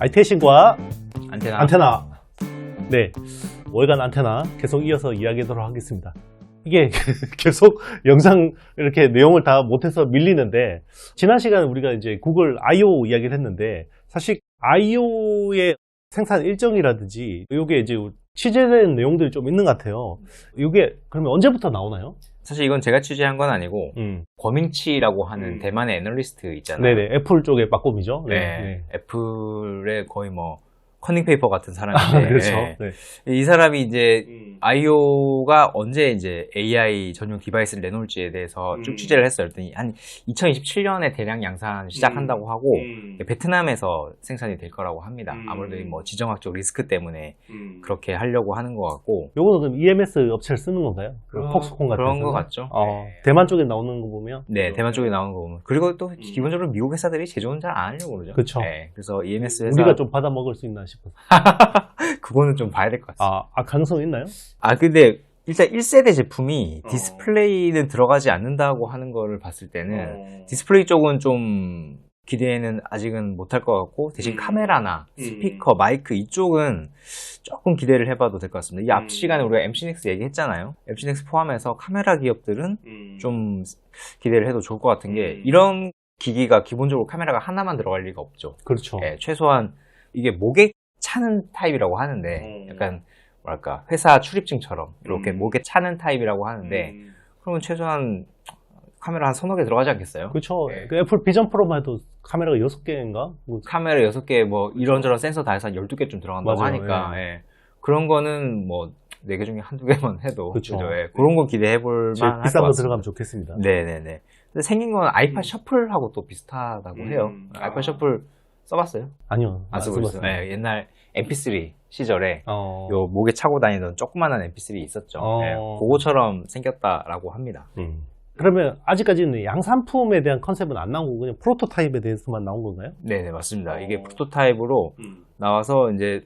IT 신과 안테나. 안테나. 네, 월간 안테나 계속 이어서 이야기하도록 하겠습니다. 이게 계속 영상 이렇게 내용을 다 못해서 밀리는데, 지난 시간에 우리가 이제 구글 I/O 이야기를 했는데, 사실 I/O의 생산 일정이라든지 이게 이제 취재된 내용들이 좀 있는 것 같아요. 이게 그러면 언제부터 나오나요? 사실 이건 제가 취재한 건 아니고 권밍치라고 하는 대만의 애널리스트 있잖아요. 네네, 애플 쪽의 빠꼼이죠. 네. 애플의 거의 뭐 커닝페이퍼 같은 사람인데 그렇죠. 네. 이 사람이 이제 I/O가 언제 이제 AI 전용 디바이스를 내놓을지에 대해서 쭉 취재를 했어요. 그랬더니 한 2027년에 대량 양산 시작한다고 하고 베트남에서 생산이 될 거라고 합니다. 아무래도 뭐 지정학적 리스크 때문에 그렇게 하려고 하는 것 같고. 요거는 그럼 EMS 업체를 쓰는 건가요? 폭스콘 같은 그런 것 같죠. 대만 쪽에 나오는 거 보면. 네, 대만 쪽에 나오는 거 보면. 그리고 또 기본적으로 미국 회사들이 제조는 잘 안 하려고 그러죠. 그렇죠. 네, 그래서 EMS 회사 우리가 좀 받아 먹을 수 있나 싶어서. 그거는 좀 봐야 될 것 같습니다. 가능성 있나요? 근데 일단 1세대 제품이 디스플레이는 들어가지 않는다고 하는 거를 봤을 때는 디스플레이 쪽은 좀 기대는 아직은 못할 것 같고, 대신 카메라나 스피커, 마이크 이쪽은 조금 기대를 해봐도 될 것 같습니다. 이 앞 시간에 우리가 MCNX 얘기했잖아요. MCNX 포함해서 카메라 기업들은 좀 기대를 해도 좋을 것 같은 게, 이런 기기가 기본적으로 카메라가 하나만 들어갈 리가 없죠. 그렇죠. 네, 최소한 이게 목에 차는 타입이라고 하는데, 약간 뭐랄까 회사 출입증처럼 이렇게 목에 차는 타입이라고 하는데, 그러면 최소한 카메라 한 서너 개 들어가지 않겠어요? 그렇죠. 네. 그 애플 비전 프로만 해도 카메라가 6개인가? 카메라 6개 뭐 이런저런 센서 다 해서 한 12개쯤 들어간다고 맞아요. 하니까 예. 그런 거는 뭐 4개 중에 한두 개만 해도 그렇죠. 그죠? 예. 그런 거 기대해 볼 제일 만할 비싼 것 거 같습니다. 들어가면 좋겠습니다. 네네네. 근데 생긴 건 아이팟 셔플하고 또 비슷하다고 해요. 아이팟 셔플 써봤어요? 아니요. 안 쓰고 있어요. 써봤어요. 예, 옛날 MP3 시절에 요 요 목에 차고 다니던 조그만한 MP3 있었죠. 예, 그거처럼 생겼다라고 합니다. 그러면 아직까지는 양산품에 대한 컨셉은 안 나온 거고 그냥 프로토타입에 대해서만 나온 건가요? 네네, 맞습니다. 이게 프로토타입으로 나와서 이제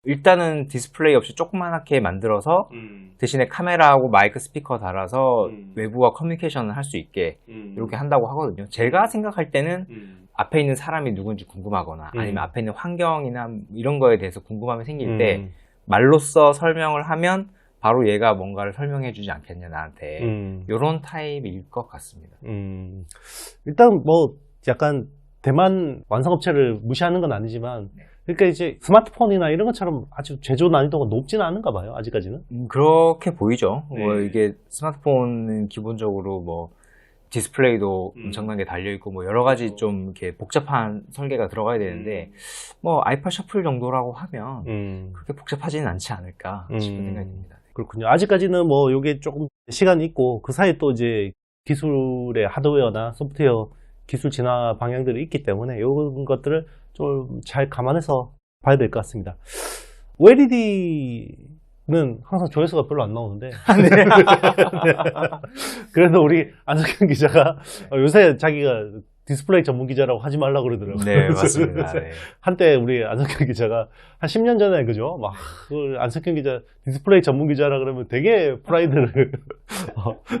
일단은 디스플레이 없이 조그맣게 만들어서 대신에 카메라하고 마이크 스피커 달아서 외부와 커뮤니케이션을 할 수 있게 이렇게 한다고 하거든요. 제가 생각할 때는 앞에 있는 사람이 누군지 궁금하거나 아니면 앞에 있는 환경이나 이런 거에 대해서 궁금함이 생길 때 말로써 설명을 하면 바로 얘가 뭔가를 설명해 주지 않겠냐 나한테. 이런 타입일 것 같습니다. 일단 뭐 약간 대만 완성업체를 무시하는 건 아니지만, 그러니까 이제 스마트폰이나 이런 것처럼 아주 제조 난이도가 높지는 않은가 봐요, 아직까지는. 그렇게 보이죠. 뭐 이게 스마트폰은 기본적으로 뭐 디스플레이도 엄청나게 달려있고 뭐 여러 가지 좀 이렇게 복잡한 설계가 들어가야 되는데, 뭐 아이팟 셔플 정도라고 하면 그렇게 복잡하지는 않지 않을까 싶은 생각이 듭니다. 그렇군요. 아직까지는 뭐 요게 조금 시간이 있고 그 사이에 또 이제 기술의 하드웨어나 소프트웨어 기술 진화 방향들이 있기 때문에 이런 것들을 좀 잘 감안해서 봐야 될 것 같습니다. OLED는 항상 조회수가 별로 안 나오는데 그래도 우리 안석현 기자가 요새 자기가 디스플레이 전문 기자라고 하지 말라고 그러더라고요. 네, 맞습니다. 네. 한때 우리 안석현 기자가 한 10년 전에 그죠? 막 안석현 기자 디스플레이 전문 기자라 그러면 되게 프라이드를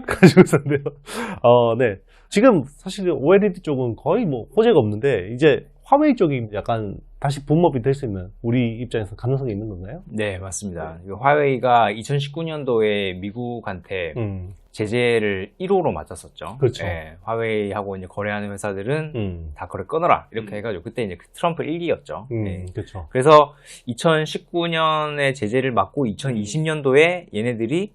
가지고 있었는데요. 네. 지금 사실 OLED 쪽은 거의 뭐 호재가 없는데 이제 화웨이 쪽이 약간 다시 붐업이 될 수 있는 우리 입장에서 가능성이 있는 건가요? 네, 맞습니다. 화웨이가 2019년도에 미국한테 제재를 1호로 맞았었죠. 그렇죠. 네, 화웨이하고 이제 거래하는 회사들은 다 거래 끊어라 이렇게 해가지고 그때 이제 트럼프 1기였죠. 네. 그렇죠. 그래서 2019년에 제재를 맞고 2020년도에 얘네들이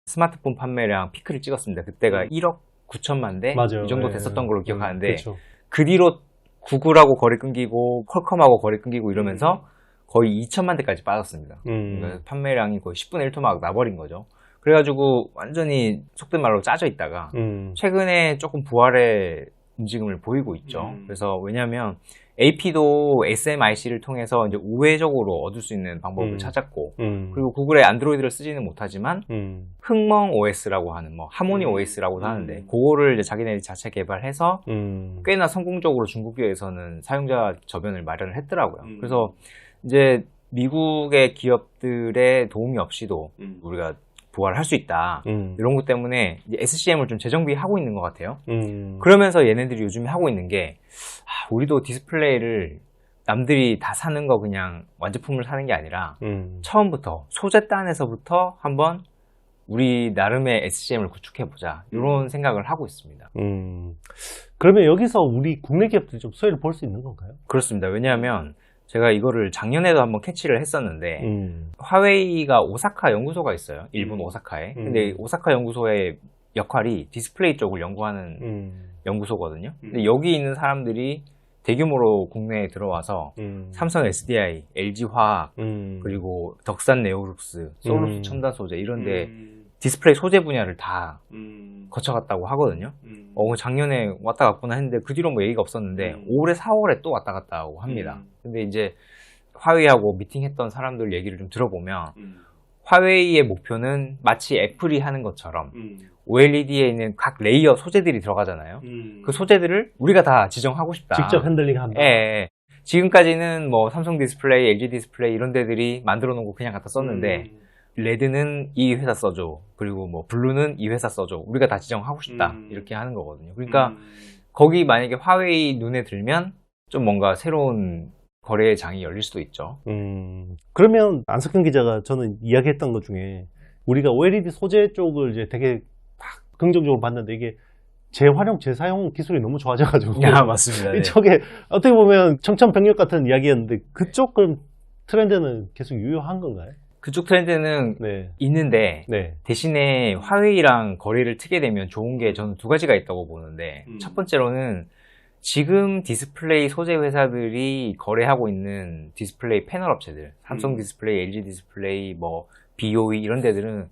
스마트폰 판매량 피크를 찍었습니다. 그때가 1억 9천만 대 맞아요. 이 정도 네. 됐었던 걸로 기억하는데, 그렇죠. 그 뒤로 구글하고 거래 끊기고 퀄컴하고 거래 끊기고 이러면서 거의 2천만 대까지 빠졌습니다. 그러니까 판매량이 거의 10분의 1토 막 나버린 거죠. 그래가지고 완전히 속된 말로 짜져 있다가 최근에 조금 부활의 움직임을 보이고 있죠. 그래서 왜냐하면 AP도 SMIC를 통해서 이제 우회적으로 얻을 수 있는 방법을 찾았고, 그리고 구글의 안드로이드를 쓰지는 못하지만 흥멍 OS라고 하는 뭐 하모니 OS라고도 하는데 그거를 이제 자기네들이 자체 개발해서 꽤나 성공적으로 중국에서는 사용자 저변을 마련을 했더라고요. 그래서 이제 미국의 기업들의 도움이 없이도 우리가 부활할 수 있다. 이런 것 때문에 이제 SCM을 좀 재정비하고 있는 것 같아요. 그러면서 얘네들이 요즘에 하고 있는 게, 우리도 디스플레이를 남들이 다 사는 거 그냥 완제품을 사는 게 아니라 처음부터 소재단에서부터 한번 우리 나름의 SCM을 구축해보자 이런 생각을 하고 있습니다. 그러면 여기서 우리 국내 기업들이 좀 수혜를 볼 수 있는 건가요? 그렇습니다. 왜냐하면 제가 이거를 작년에도 한번 캐치를 했었는데 화웨이가 오사카 연구소가 있어요. 일본 오사카에. 근데 오사카 연구소의 역할이 디스플레이 쪽을 연구하는 연구소거든요. 근데 여기 있는 사람들이 대규모로 국내에 들어와서 삼성 SDI, LG화학, 그리고 덕산 네오룩스, 소루스 첨단 소재 이런데 디스플레이 소재 분야를 다 거쳐갔다고 하거든요. 작년에 왔다 갔구나 했는데 그 뒤로 뭐 얘기가 없었는데 올해 4월에 또 왔다 갔다 하고 합니다. 근데 이제 화웨이하고 미팅했던 사람들 얘기를 좀 들어보면 화웨이의 목표는 마치 애플이 하는 것처럼 OLED에 있는 각 레이어 소재들이 들어가잖아요. 그 소재들을 우리가 다 지정하고 싶다. 직접 핸들링한다. 예. 지금까지는 뭐 삼성 디스플레이, LG 디스플레이 이런 데들이 만들어 놓은 거 그냥 갖다 썼는데 레드는 이 회사 써줘. 그리고 뭐 블루는 이 회사 써줘. 우리가 다 지정하고 싶다. 이렇게 하는 거거든요. 그러니까 거기 만약에 화웨이 눈에 들면 좀 뭔가 새로운 거래의 장이 열릴 수도 있죠. 그러면 안석현 기자가 저는 이야기했던 것 중에 우리가 OLED 소재 쪽을 이제 되게 막 긍정적으로 봤는데 이게 재활용, 재사용 기술이 너무 좋아져가지고. 야, 맞습니다. 네. 이쪽에 어떻게 보면 청천벽력 같은 이야기였는데 그쪽 트렌드는 계속 유효한 건가요? 그쪽 트렌드는 네. 있는데 네. 대신에 화웨이랑 거래를 트게 되면 좋은 게 저는 두 가지가 있다고 보는데 첫 번째로는 지금 디스플레이 소재 회사들이 거래하고 있는 디스플레이 패널 업체들 삼성 디스플레이, LG 디스플레이, 뭐 BOE 이런 데들은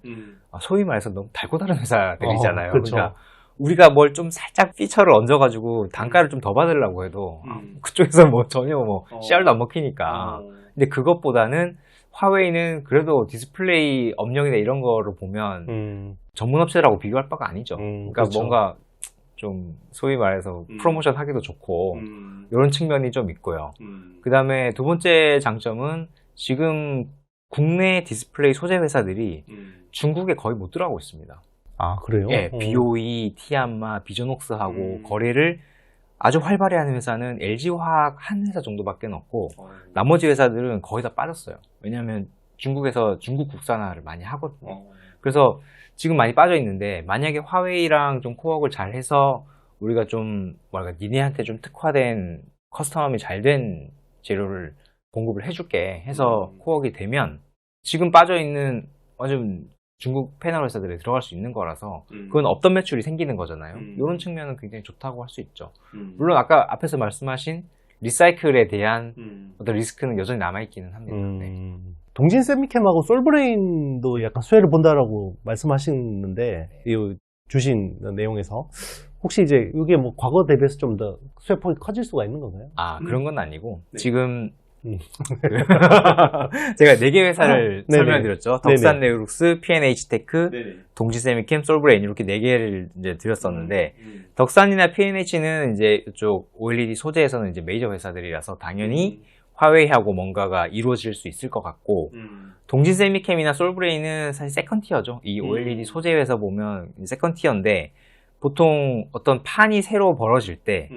소위 말해서 너무 달고 다른 회사들이잖아요. 그렇죠. 그러니까 우리가 뭘 좀 살짝 피처를 얹어가지고 단가를 좀 더 받으려고 해도 그쪽에서 뭐 전혀 뭐 CR도 안 먹히니까. 근데 그것보다는 화웨이는 그래도 디스플레이 업력이나 이런 거를 보면 전문 업체라고 비교할 바가 아니죠. 그러니까 그렇죠. 뭔가 좀 소위 말해서 프로모션 하기도 좋고 이런 측면이 좀 있고요. 그 다음에 두 번째 장점은 지금 국내 디스플레이 소재 회사들이 중국에 거의 못 들어가고 있습니다. 아, 그래요? 예, BOE, 티안마, 비전옥스하고 거래를 아주 활발히 하는 회사는 LG화학 한 회사 정도밖에 없고 나머지 회사들은 거의 다 빠졌어요. 왜냐하면 중국에서 중국 국산화를 많이 하거든요. 그래서 지금 많이 빠져 있는데 만약에 화웨이랑 좀 코어를 잘 해서 우리가 좀 뭐랄까 니네한테 좀 특화된 커스텀함이 잘 된 재료를 공급을 해줄게 해서 코어가 되면 지금 빠져 있는 완전 중국 패널 회사들에 들어갈 수 있는 거라서 그건 없던 매출이 생기는 거잖아요. 이런 측면은 굉장히 좋다고 할 수 있죠. 물론 아까 앞에서 말씀하신 리사이클에 대한 어떤 리스크는 여전히 남아있기는 합니다. 네. 동진 세미캠하고 솔브레인도 약간 수혜를 본다라고 말씀하시는데 이 주신 내용에서 혹시 이제 이게 뭐 과거 대비해서 좀 더 수혜폭이 커질 수가 있는 건가요? 아, 그런 건 아니고 네. 지금 제가 4개 회사를 설명드렸죠. 덕산 네오룩스, P&H테크, 동지세미캠, 솔브레인 이렇게 4개를 이제 드렸었는데 덕산이나 P&H는 이제 이쪽 OLED 소재에서는 이제 메이저 회사들이라서 당연히 화웨이하고 뭔가가 이루어질 수 있을 것 같고 동지세미캠이나 솔브레인은 사실 세컨티어죠. 이 OLED 소재에서 보면 세컨티어인데 보통 어떤 판이 새로 벌어질 때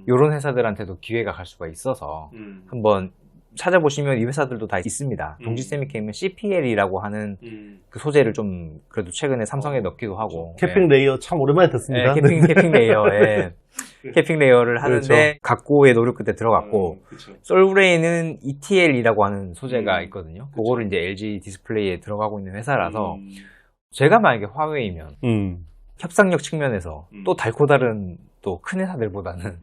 이런 회사들한테도 기회가 갈 수가 있어서 한번 찾아보시면 이 회사들도 다 있습니다. 동지세미캠은 CPL이라고 하는 그 소재를 좀 그래도 최근에 삼성에 넣기도 하고 캐핑 레이어 참 오랜만에 듣습니다. 캐핑 레이어 캐핑 레이어를 하는데 그렇죠. 각고의 노력 끝에 들어갔고 솔브레인은 ETL이라고 하는 소재가 있거든요. 그거를 이제 LG 디스플레이에 들어가고 있는 회사라서 제가 만약에 화웨이면 협상력 측면에서 또 달고 다른 또 큰 회사들보다는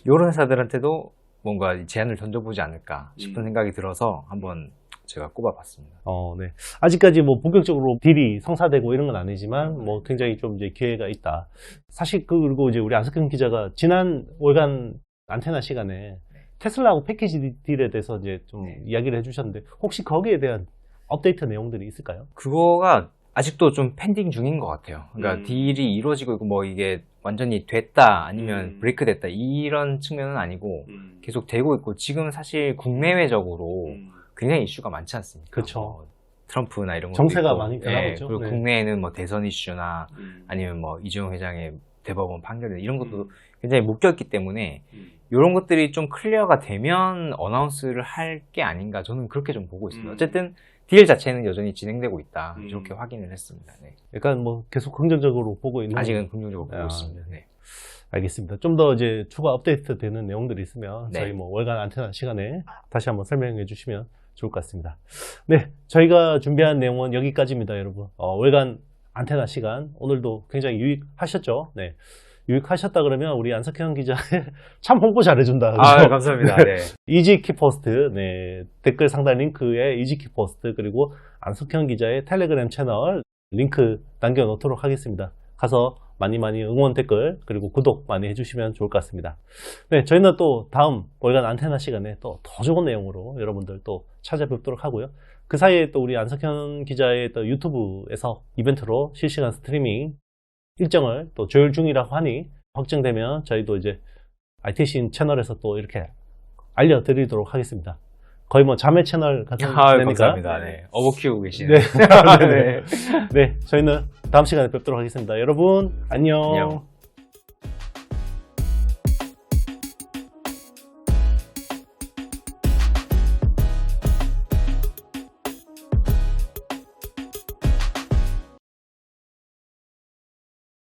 이런 회사들한테도 뭔가 제안을 던져보지 않을까 싶은 생각이 들어서 한번 제가 꼽아봤습니다. 네. 아직까지 뭐 본격적으로 딜이 성사되고 이런 건 아니지만 뭐 굉장히 좀 이제 기회가 있다. 사실 그리고 이제 우리 안석현 기자가 지난 월간 안테나 시간에 테슬라하고 패키지 딜에 대해서 이제 좀 이야기를 해주셨는데 혹시 거기에 대한 업데이트 내용들이 있을까요? 그거가 아직도 좀 펜딩 중인 것 같아요. 그러니까 딜이 이루어지고 있고 뭐 이게 완전히 됐다 아니면 브레이크 됐다 이런 측면은 아니고 계속 되고 있고 지금 사실 국내외적으로 굉장히 이슈가 많지 않습니까? 그렇죠. 뭐 트럼프나 이런 거 정세가 많이 변하고 있죠. 그리고 국내에는 뭐 대선 이슈나 아니면 뭐 이재용 회장의 대법원 판결 이런 것도 굉장히 묶여 있기 때문에 이런 것들이 좀 클리어가 되면 어나운스를 할 게 아닌가 저는 그렇게 좀 보고 있습니다. 어쨌든 딜 자체는 여전히 진행되고 있다. 이렇게 확인을 했습니다. 네. 약간 뭐 계속 긍정적으로 보고 있는. 아직은 긍정적으로 보고 아, 있습니다. 네. 알겠습니다. 좀 더 이제 추가 업데이트 되는 내용들이 있으면 네. 저희 뭐 월간 안테나 시간에 다시 한번 설명해 주시면 좋을 것 같습니다. 네, 저희가 준비한 내용은 여기까지입니다, 여러분. 월간 안테나 시간 오늘도 굉장히 유익하셨죠? 네. 유익하셨다 그러면 우리 안석현 기자 참 홍보 잘해준다. 그죠? 아, 감사합니다. 네. 이지키포스트, 네, 댓글 상단 링크에 이지키포스트 그리고 안석현 기자의 텔레그램 채널 링크 남겨놓도록 하겠습니다. 가서 많이 응원 댓글 그리고 구독 많이 해주시면 좋을 것 같습니다. 네, 저희는 또 다음 월간 안테나 시간에 또 더 좋은 내용으로 여러분들 또 찾아뵙도록 하고요. 그 사이에 또 우리 안석현 기자의 또 유튜브에서 이벤트로 실시간 스트리밍 일정을 또 조율 중이라고 하니 확정되면 저희도 이제 IT신 채널에서 또 이렇게 알려드리도록 하겠습니다. 거의 뭐 자매 채널 같은 데니까. 감사합니다. 네. 어버 키우고 계시네. 네. 네. 네. 저희는 다음 시간에 뵙도록 하겠습니다. 여러분, 안녕.